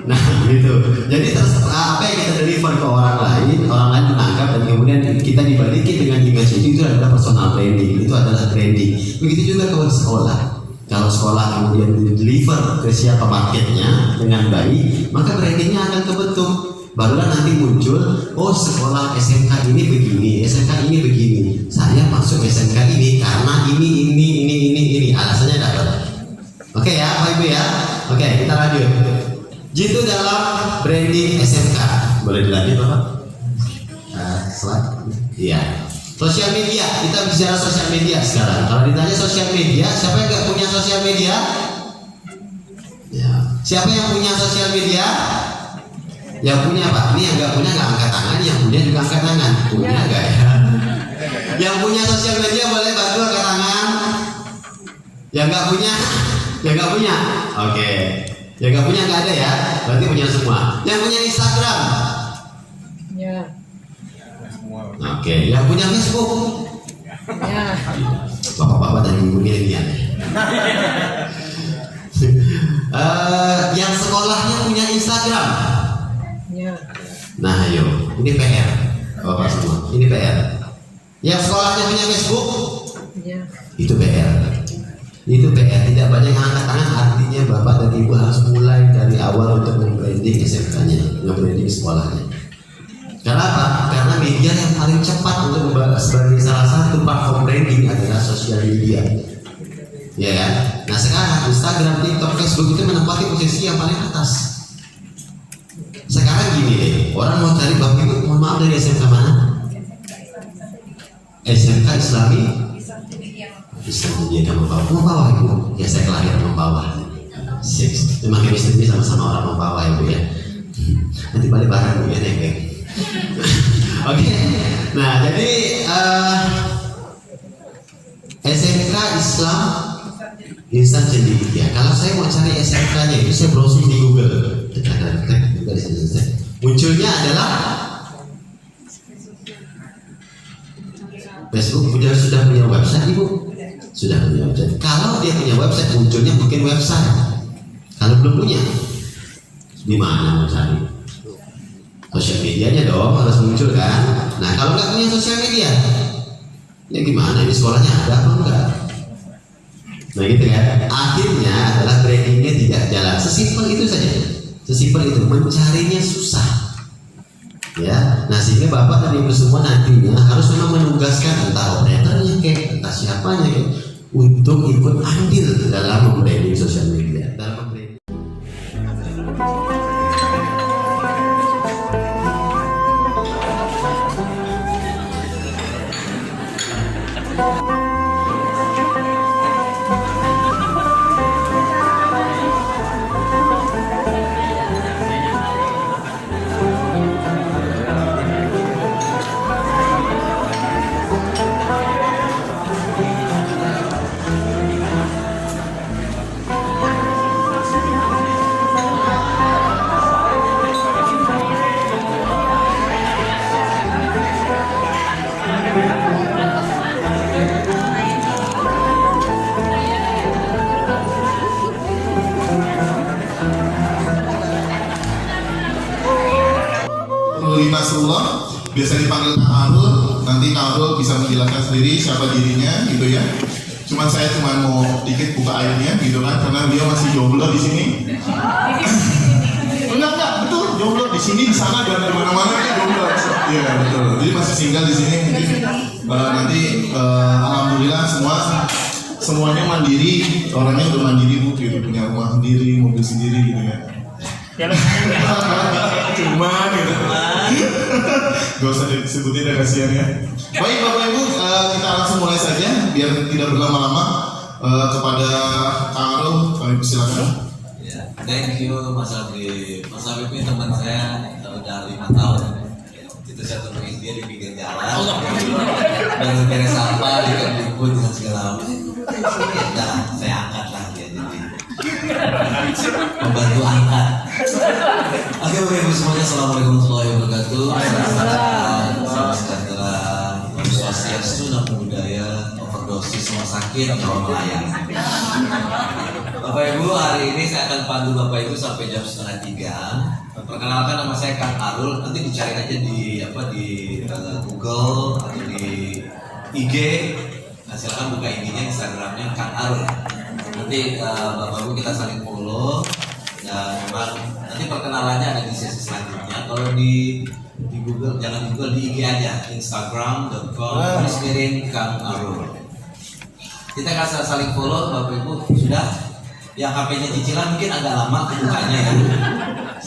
Nah gitu. Jadi terserah apa yang kita deliver ke orang lain menangkap dan kemudian kita dibalikin dengan image itu adalah personal branding. Itu adalah branding. Begitu juga kalau sekolah. Kalau sekolah kemudian deliver ke siapa marketnya dengan baik, maka brandingnya akan kebentuk. Barulah nanti muncul, oh sekolah SMK ini begini, SMK ini begini. Saya masuk SMK ini karena ini. Alasannya dapat. Oke ya, Bapak Ibu ya. Oke, kita lanjut. Gitu dalam branding SMK. Boleh dilanjut Bapak? Slide. Iya. Sosial media, kita bicara sosial media sekarang. Kalau ditanya sosial media, siapa yang nggak punya sosial media? Ya. Siapa yang punya sosial media? Yang punya Pak. Ini yang nggak punya nggak angkat tangan, yang punya juga angkat tangan. Punya nggak ya? Yang punya sosial media boleh bantu angkat tangan. Yang nggak punya, yang nggak punya. Oke. Yang nggak punya nggak ada ya? Berarti punya semua. Yang punya Instagram? Ya. Oke, yang punya Facebook? Ya. Bapak-bapak dan ibu milenial. Yang sekolahnya punya Instagram? Ya. Nah, ayo, ini PR. Bapak semua, ini PR. Yang sekolahnya punya Facebook? Ya. Itu PR. Itu PR. Tidak banyak yang angkat tangan, artinya Bapak dan Ibu harus mulai dari awal untuk membranding SMK-nya, membranding sekolahnya. Kenapa? Karena media yang paling cepat untuk membahas sebagai salah satu platform branding adalah sosial media. Ya kan? Nah sekarang Instagram, TikTok, Facebook itu menempati posisi yang paling atas. Sekarang gini deh, orang mau cari Bapak Ibu, mohon maaf dari SMK mana? SMK Islami? Islami dia membawa Ibu. Ya saya kelahiran membawa. Memang chemistry sama-sama orang membawa Ibu ya. Nanti balik bareng ya Neng. Oke. Nah, jadi SMK Islam Insan Cendekia. Kalau saya mau cari SMK-nya itu saya browsing di Google. Munculnya adalah Facebook. Sudah punya website Ibu? Sudah punya website. Kalau dia punya website, munculnya mungkin website. Kalau belum punya, di mana mau cari? Sosial medianya dong harus muncul kan. Nah kalau nggak punya sosial media, ya gimana ini sekolahnya ada apa enggak? Nah gitu kan. Akhirnya adalah brandingnya tidak jalan. Sesimpel itu saja. Sesimpel itu, mencarinya susah. Ya, nah sehingga Bapak dan Ibu semua nantinya harus memang menugaskan entah operatornya kayak, entah siapanya kayak, untuk ikut andil dalam membranding sosial media. Dalam membranding. Ruli Nasrullah, biasa dipanggil Kang Arul. Nanti Kang Arul bisa menjelaskan sendiri siapa dirinya gitu ya. Saya cuma mau dikit buka airnya gitu kan, karena dia masih jomblo di sini. Enggak, betul jomblo di sini, di sana dan di mana-mana dia jomblo. Iya betul. Jadi masih single di sini. Mungkin nanti alhamdulillah semuanya mandiri, orangnya udah mandiri bu, gitu, punya rumah sendiri, mobil sendiri gitu ya. Cuman gitu. Gak usah disebutin ya, kasihan ya. Baik Bapak Ibu, kita langsung mulai saja biar tidak berlama-lama. Kepada Kang Arul, kami persilakan. Ya, thank you Mas Habib. Mas Habib ini teman saya udah 5 tahun. Itu saya temuin dia di pinggir jalan. Dan beres sampah, dia ikut dengan segala macam. Ya, saya angkat lah dia jadi membantu angkat. Oke, Bapak Ibu semuanya, assalamualaikum warahmatullahi wabarakatuh. Salam sejahtera, Om Swastiastu, Namo Buddhaya, overdosis rumah sakit, Jawa melayang. Bapak Ibu, hari ini saya akan pandu Bapak Ibu sampai jam 2:30. Perkenalkan, nama saya Kang Arul. Nanti dicari aja di Google atau di IG. Nah, silakan buka IG-nya, Instagramnya Kang Arul. Nanti Bapak Ibu kita saling follow. Dan memang nanti perkenalannya ada di sesi selanjutnya. Kalau di Google, jangan di Google, di IG aja, instagram.com/Kang Arul. Kita kasih saling follow Bapak Ibu. Sudah? Yang HP-nya cicilan mungkin agak lama kebukanya ya.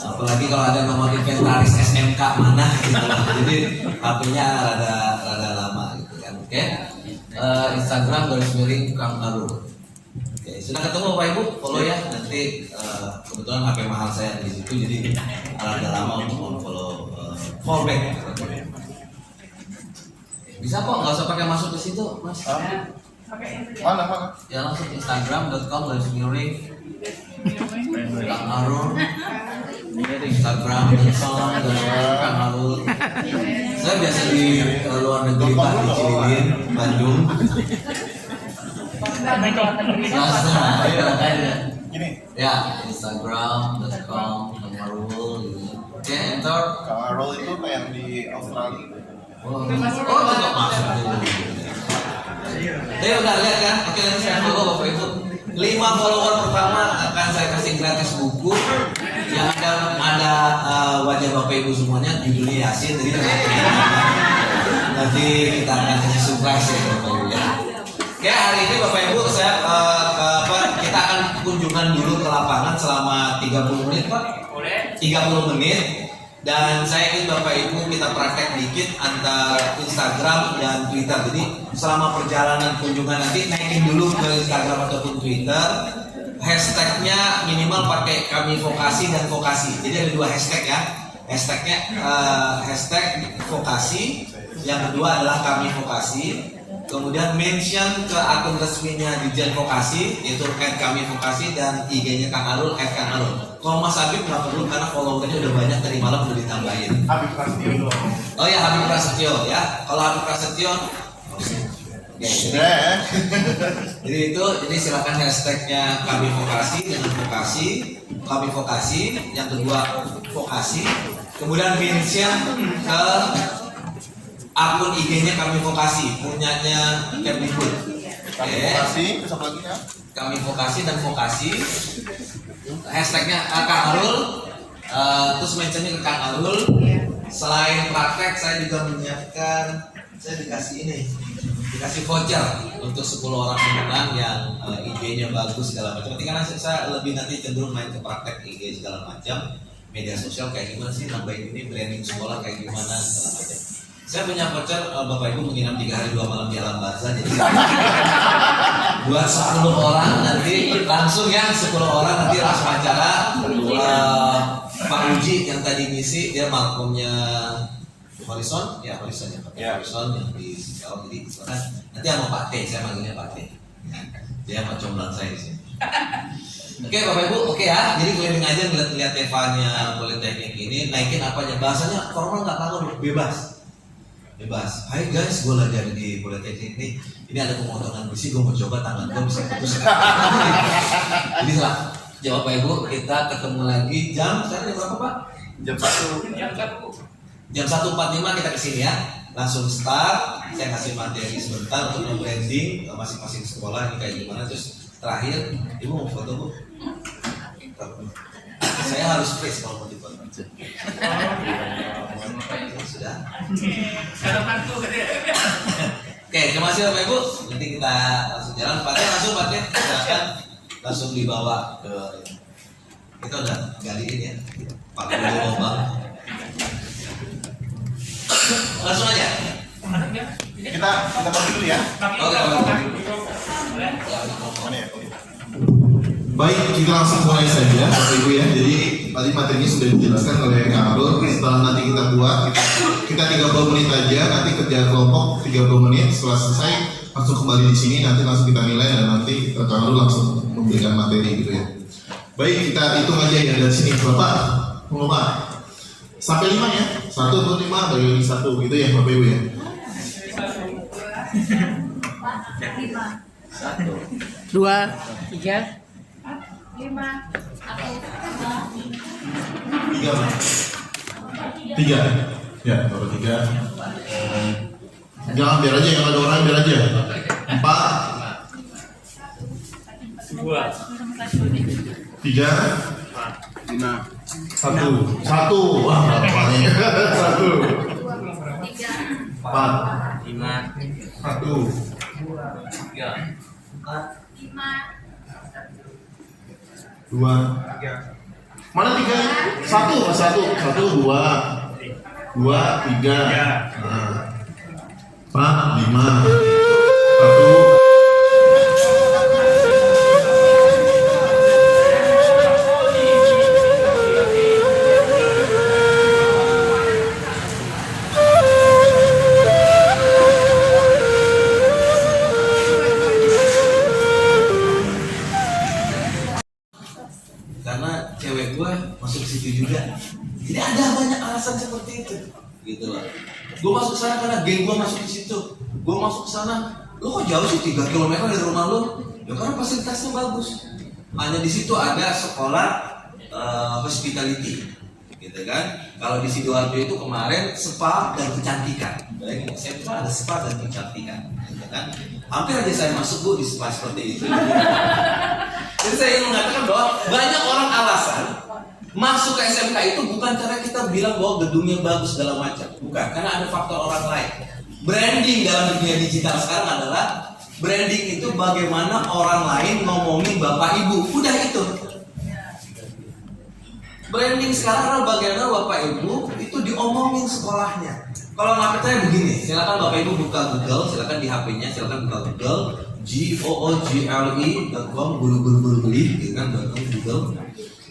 Apalagi kalau ada nomor inventaris SMK mana gitu. Jadi HP-nya rada lama gitu kan. Oke. Instagram.com/Kang Arul. Oke, sudah ketemu Bapak Ibu, follow ya. Nanti kebetulan HP mahal saya di situ, jadi rada lama untuk follow fallback. Bisa kok, nggak usah pakai masuk ke situ, Mas. Mana? Ya langsung Instagram.com/Kang Arul. Instagram.com/Kang Arul. Saya biasa di luar negeri Pak, di Cililin, Bandung. Gini. Ya, Instagram.com/Kang Arul. Oke, enter. Kang Arul itu kayak yang di Australia. Tetap masuk dulu. Saya udah lihat kan? Oke, nanti saya follow Bapak Ibu. 5 follower pertama akan saya kasih gratis buku yang ada wajah Bapak Ibu semuanya, judulnya Yasin. Jadi nanti kita akan kasih surprise ya Bapak Ibu ya. Oke, hari ini Bapak Ibu kita akan kunjungan dulu ke lapangan selama 30 menit Pak. 30 menit. Dan saya ingin Bapak Ibu kita praktek dikit antara Instagram dan Twitter. Jadi selama perjalanan kunjungan nanti naikin dulu ke Instagram ataupun Twitter. Hashtagnya minimal pakai kami vokasi dan vokasi. Jadi ada 2 hashtag ya. Hashtagnya hashtag vokasi. Yang kedua adalah kami vokasi. Kemudian mention ke akun resminya Dirjen Vokasi, yaitu @kami-vokasi, dan IG-nya Kang Arul @KangArul. Kalau Mas Habib nggak perlu karena followernya udah banyak, tadi malam udah ditambahin. Habib Prasetyo. Oh ya, Habib Prasetyo ya. Kalau Habib Prasetyo, jadi silakan hashtagnya kami vokasi dengan vokasi, kami vokasi. Yang kedua vokasi. Kemudian mention ke akun IG-nya kami vokasi, punyanya Kemdikbud. Kami vokasi, terus apa lagi ya? Kami vokasi dan vokasi. Hashtagnya Kang Arul, terus mentionnya ke Kang Arul. Selain praktek, saya juga menyiapkan, saya dikasih voucher untuk 10 orang pemenang yang IG-nya bagus segala macam. Karena saya lebih nanti cenderung main ke praktek IG segala macam, media sosial kayak gimana sih, nambahin ini branding sekolah kayak gimana segala macam. Saya punya voucher Bapak Ibu menginap 3 hari 2 malam di Alam Barzah. Jadi buat 10 orang nanti langsung ya, 10 orang nanti langsung acara. Pak Uji yang tadi ngisi, dia markomnya Horizon ya, Horizon ya Pak. Horizon yang di Singkawang, jadi silakan. Nanti sama Pak T, saya manggilnya Pak T. Dia sama comblang saya di sini. Oke Bapak Ibu, oke ya. Jadi keliling aja ngeliat Evanya Politeknik ini, naikin apanya. Bahasanya formal nggak tahu, bebas. Hai guys, gue lagi ada di Politeknik nih. Ini ada pemotongan besi, gue mau coba tangan gue bisa putus. Jadi salah. Jawab Bapak Ibu, kita ketemu lagi jam sekarang jam berapa Pak? Jam 1. Jam 1.45 kita kesini ya. Langsung start, saya kasih materi sebentar untuk nge-branding masing-masing sekolah ini kayak gimana. Terus terakhir, ibu mau foto bu? Saya harus face kalau mau difoto. Sudah? Oke, terima kasih Bapak Ibu. Nanti kita langsung jalan. Pak Teh, silakan langsung dibawa ke. Kita udah galiin ya. Pak Guru lomba. Langsung aja. Kita bagi dulu ya. Oke. Mana ya? Oke. Baik, kita langsung mulai saja Bapak Ibu ya. Jadi tadi materinya sudah dijelaskan oleh Kang Arul. Setelah nanti kita buat, kita 30 menit aja. Nanti kerja kelompok 30 menit. Setelah selesai langsung kembali di sini. Nanti langsung kita nilai dan nanti Kang Arul langsung memberikan materi gitu ya. Baik, kita hitung aja ya dari sini. Bapak, Pak. Sampai 5 ya. 1 atau 5 bagi 1 gitu ya Bapak Ibu ya. 2, 3, 3. Ya, baru 3. Jangan biar aja, yang ada orang biar aja. 4. 3. 5. 1. Wah, bapaknya. 1. 4. 5, 1. 3, 2. Mana 3? 1, 2. 2, 3. 4, 5. 1. Karena cewek gue masuk ke situ juga. Jadi ada banyak alasan seperti itu, gitu loh. Gue masuk ke sana karena geng gue masuk ke situ. Gue masuk ke sana, lo kok jauh sih 3 km dari rumah lo? Ya karena fasilitasnya bagus. Hanya di situ ada sekolah hospitality, gitu kan? Kalau di Sidoarjo itu kemarin spa dan kecantikan. Baik, saya ada spa dan kecantikan, gitu kan? Hampir aja saya masuk bu di spa seperti itu. Jadi saya ingin mengatakan bahwa banyak orang alasan masuk ke SMK itu bukan karena kita bilang bahwa gedungnya bagus segala macam, bukan, karena ada faktor orang lain. Branding dalam dunia digital sekarang adalah branding itu bagaimana orang lain ngomongin bapak ibu, udah itu. Branding sekarang adalah bagaimana bapak ibu itu diomongin sekolahnya. Kalau nggak percaya begini, silakan bapak ibu buka Google, silakan di HP-nya, silakan buka Google, google.com, beli, gitu kan, Google.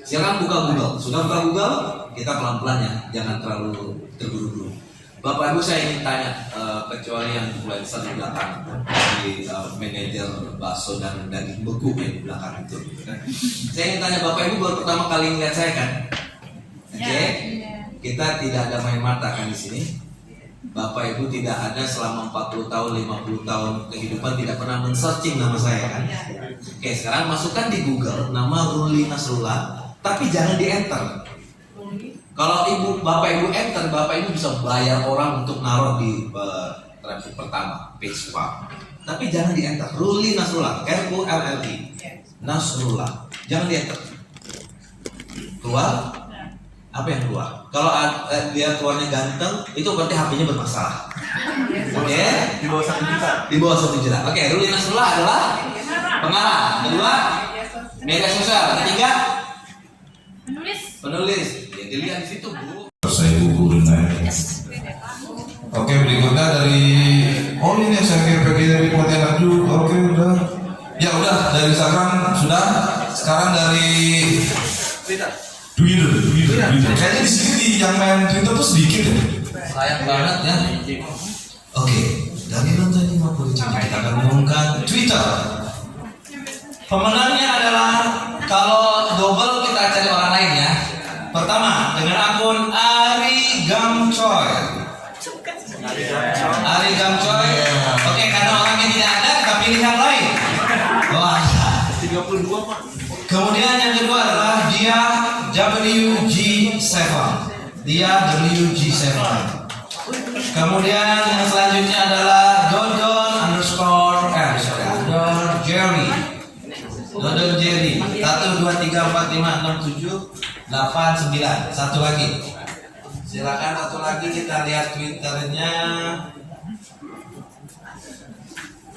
Silakan buka Google. Sudah buka Google, kita pelan-pelan ya, jangan terlalu terburu-buru. Bapak Ibu saya ingin tanya, kecuali yang influencer di belakang, di manajer bakso dan daging beku yang di belakang itu, gitu kan. Saya ingin tanya Bapak Ibu baru pertama kali ngeliat saya kan? Oke, kita tidak ada main mata kan di sini. Bapak Ibu tidak ada selama 40 tahun, 50 tahun kehidupan tidak pernah men-searching nama saya kan? Oke, sekarang masukkan di Google nama Ruli Nasrullah, tapi jangan di-enter. Kalau Bapak Ibu enter, Bapak Ibu bisa bayar orang untuk naruh di traffic pertama, page 1. Tapi jangan di-enter. Ruli Nasrullah, RULLI, Nasrullah. Jangan di-enter. Keluar. Apa yang keluar? Kalau dia keluarnya ganteng, itu berarti HP-nya bermasalah. Oke? Di bawah 1 juta. Di bawah 1 juta. Oke, Ruli Nasrullah adalah pengarang. Kedua, media sosial. Ketiga, penulis. Ya dilihat di situ, Bu. Saya gugurin aja. Oke, berikutnya dari ini saya pergi dari Pontianak juga. Oke, udah. Ya udah, dari Instagram sudah. Sekarang dari Twitter. Kayaknya di sini yang main Twitter tuh sedikit ya. Sayang banget ya. Oke, dari nonton 50 jadi kita akan umumkan Twitter. Pemenangnya adalah kalau double kita cari orang lain ya. Pertama dengan akun Ari Gamcoy. Ari Gamcoy. Oke, karena orangnya tidak ada, kita pilih yang lain. Wah, 32 Pak. kemudian yang kedua adalah dia WG7. Dia WG7. Kemudian yang selanjutnya adalah Dodon Jerry. Dodon Jerry 1 2 3 4 5 6 7 8 9. Satu lagi. Silakan satu lagi kita lihat Twitternya.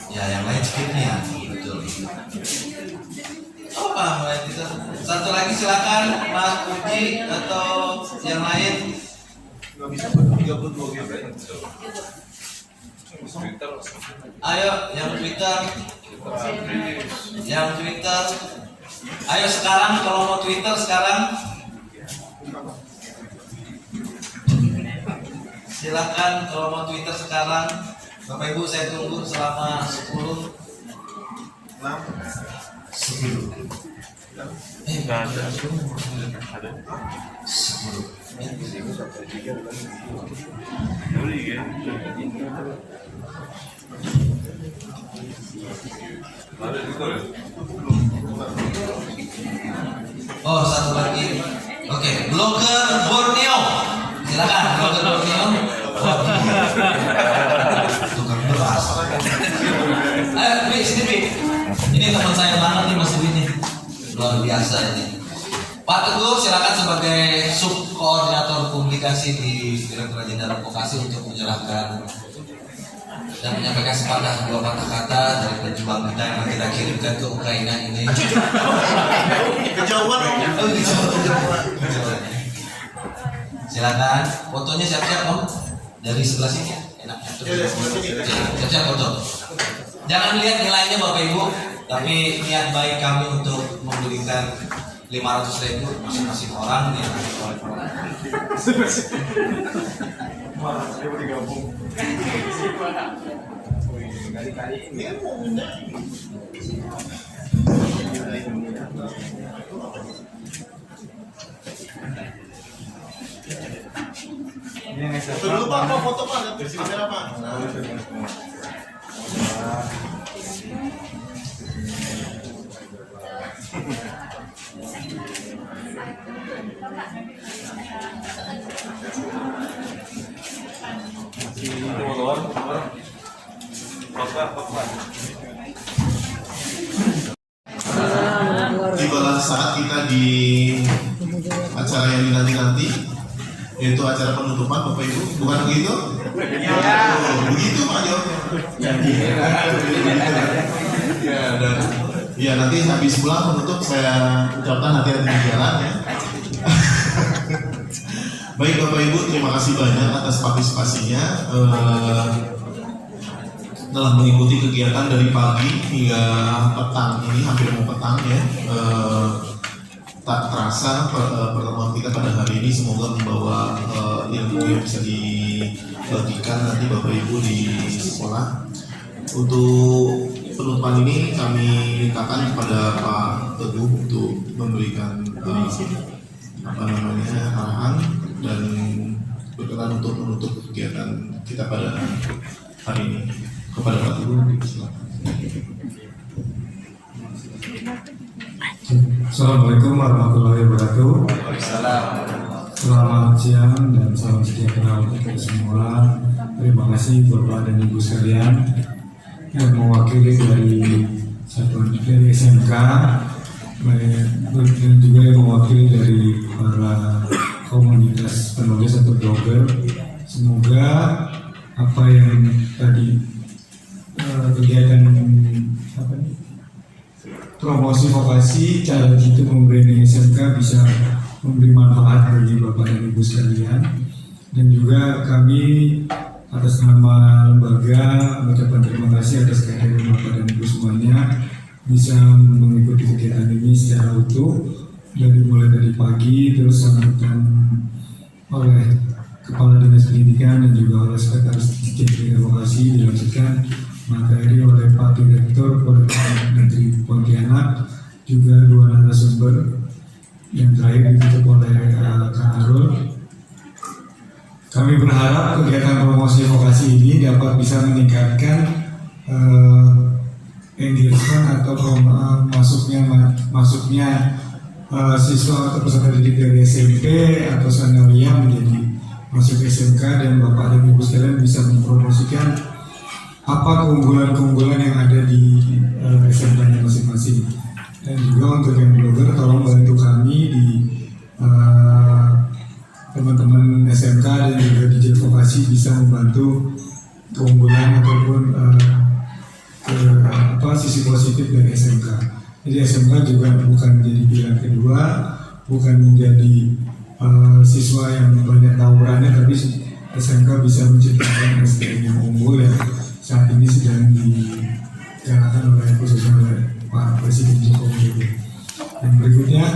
Ya yang lain skipnya. Betul. Oh, mulai Twitter. Satu lagi silakan Mas Puji atau yang lain. Ayo yang Twitter. Yang Twitter. Ayo sekarang kalau mau Twitter sekarang. Silakan kalau mau Twitter sekarang. Bapak Ibu saya tunggu selama 10. Oh, satu lagi. Oke, blogger Borneo. Silakan blogger Borneo. Tukang beras. Ayo, Bi, sini Bi. Ini teman saya banget nih Mas Dwi nih. Luar biasa ini. Pak Teguh silakan sebagai subkoordinator publikasi di Direktorat Jenderal Vokasi untuk menyerahkan dan menyampaikan sepatah dua patah kata dari pejuang kita yang kita kirimkan ke Ukraina ini. Kejauhan. Oh, kejauhan. Silakan. Fotonya siap-siap Om. Dari sebelah sini ya. Enaknya. Siap-siap foto. Jangan lihat nilainya Bapak Ibu, tapi niat baik kami untuk memberikan 500.000 masing-masing orang yang Dulu Pak, mau foto Pak, kamera Pak. Tibalah saat kita di acara yang dinanti-nanti, yaitu acara penutupan Bapak Ibu, bukan begitu? Oh, begitu Pak Jo. Ya, nanti habis pulang menutup saya ucapkan hati-hati di jalan ya. Baik Bapak Ibu, terima kasih banyak atas partisipasinya telah mengikuti kegiatan dari pagi hingga petang ini, hampir mau petang ya. Tak terasa pertemuan kita pada hari ini semoga membawa ilmu yang bisa dibagikan nanti Bapak Ibu di sekolah. Untuk penutupan ini kami mintakan kepada Pak Teguh untuk memberikan arahan dan berkenan untuk menutup kegiatan kita pada hari ini. Kepada Pak Teguh, silakan. Assalamualaikum warahmatullahi wabarakatuh. Selamat siang dan salam sejahtera untuk kita semua. Terima kasih Bapak dan Ibu sekalian yang mewakili dari satuan dari SMK dan juga yang mewakili dari para komunitas penulis atau blogger. Semoga apa yang tadi kegiatan promosi vokasi cara itu memberi SMK bisa memberi manfaat bagi Bapak dan Ibu sekalian, dan juga kami atas nama lembaga mengucapkan terima kasih atas kehadiran Bapak dan Ibu semuanya bisa mengikuti kegiatan ini secara utuh dari mulai dari pagi terus sambutan oleh Kepala Dinas Pendidikan dan juga oleh Sekretaris Jenderal Vokasi dilanjutkan materi oleh Pak Direktur Politeknik Negeri Pontianak, juga dua narasumber yang terakhir ditutup oleh Kak Arul. Kami berharap kegiatan promosi vokasi ini dapat bisa meningkatkan engagement atau masuknya siswa atau peserta didik dari SMP atau Sanawiyah menjadi masuk SMK, dan Bapak dan Ibu sekalian bisa mempromosikan apa keunggulan-keunggulan yang ada di SMK-nya masing-masing. Dan juga untuk yang blogger, tolong bantu kami di teman-teman SMK dan juga di vokasi bisa membantu keunggulan ataupun sisi positif dari SMK. Jadi SMK juga bukan menjadi pilihan kedua, bukan menjadi siswa yang banyak tawurannya, tapi SMK bisa menciptakan SDM yang unggul yang saat ini sedang dijalankan oleh khususnya oleh Pak Presiden Jokowi. Dan berikutnya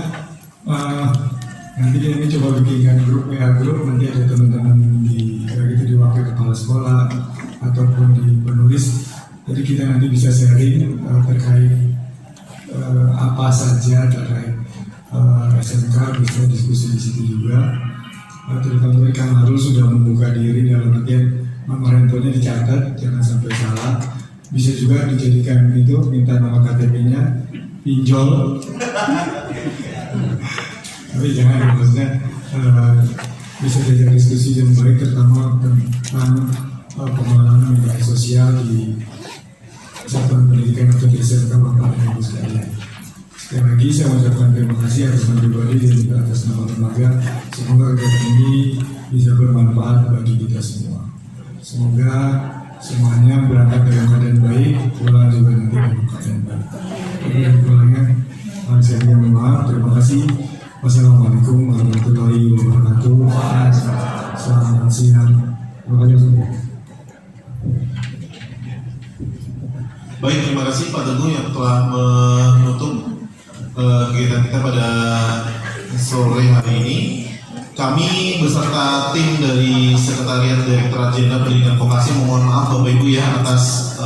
nanti kami coba bikinkan grup WA grup, nanti ada teman-teman di wakil kepala sekolah ataupun di penulis. Jadi kita nanti bisa sharing terkait apa saja terkait SMK, bisa diskusi di situ juga. Terutama Kang Harul sudah membuka diri dalam artian nomor handphonenya dicatat, jangan sampai salah. Bisa juga dijadikan itu, minta nama KTP-nya, pinjol. Tapi jangan, maksudnya bisa diajak diskusi yang baik, terutama tentang pengalaman media sosial di satuan pendidikan atau di SMK Bapak dan Ibu sekalian. Sekali lagi saya mengucapkan terima kasih atas nama pribadi dan juga atas nama lembaga. Semoga kegiatan ini bisa bermanfaat bagi kita semua. Semoga semuanya berangkat dalam keadaan baik, pulang juga nanti dalam keadaan baik. Jadi kurangnya saya mohon maaf. Terima kasih. Wassalamualaikum warahmatullahi wabarakatuh. Selamat siang. Terima kasih. Baik, terima kasih Pak Teguh yang telah menutup kegiatan kita pada sore hari ini. Kami beserta tim dari Sekretariat Direktorat Jenderal Pendidikan Vokasi memohon maaf Bapak Ibu ya atas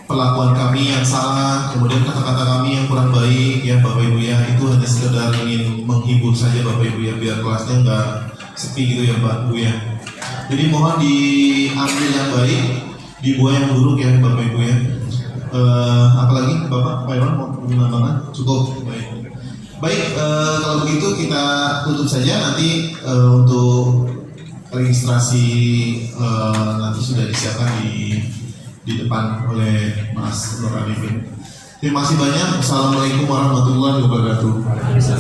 perlakuan kami yang salah, kemudian kata-kata kami yang kurang baik ya Bapak Ibu ya. Itu hanya sekedar ingin menghibur saja Bapak Ibu ya, biar kelasnya nggak sepi gitu ya Bapak Ibu ya. Jadi mohon diambil yang baik, dibuang yang buruk ya Bapak Ibu ya. Apalagi Bapak Pak Iwan mau menambahkan? Cukup. Baik, kalau begitu kita tutup saja. Nanti untuk registrasi nanti sudah disiapkan di depan oleh Mas Nur Arifin. Terima kasih banyak. Assalamualaikum warahmatullahi wabarakatuh. Bisa!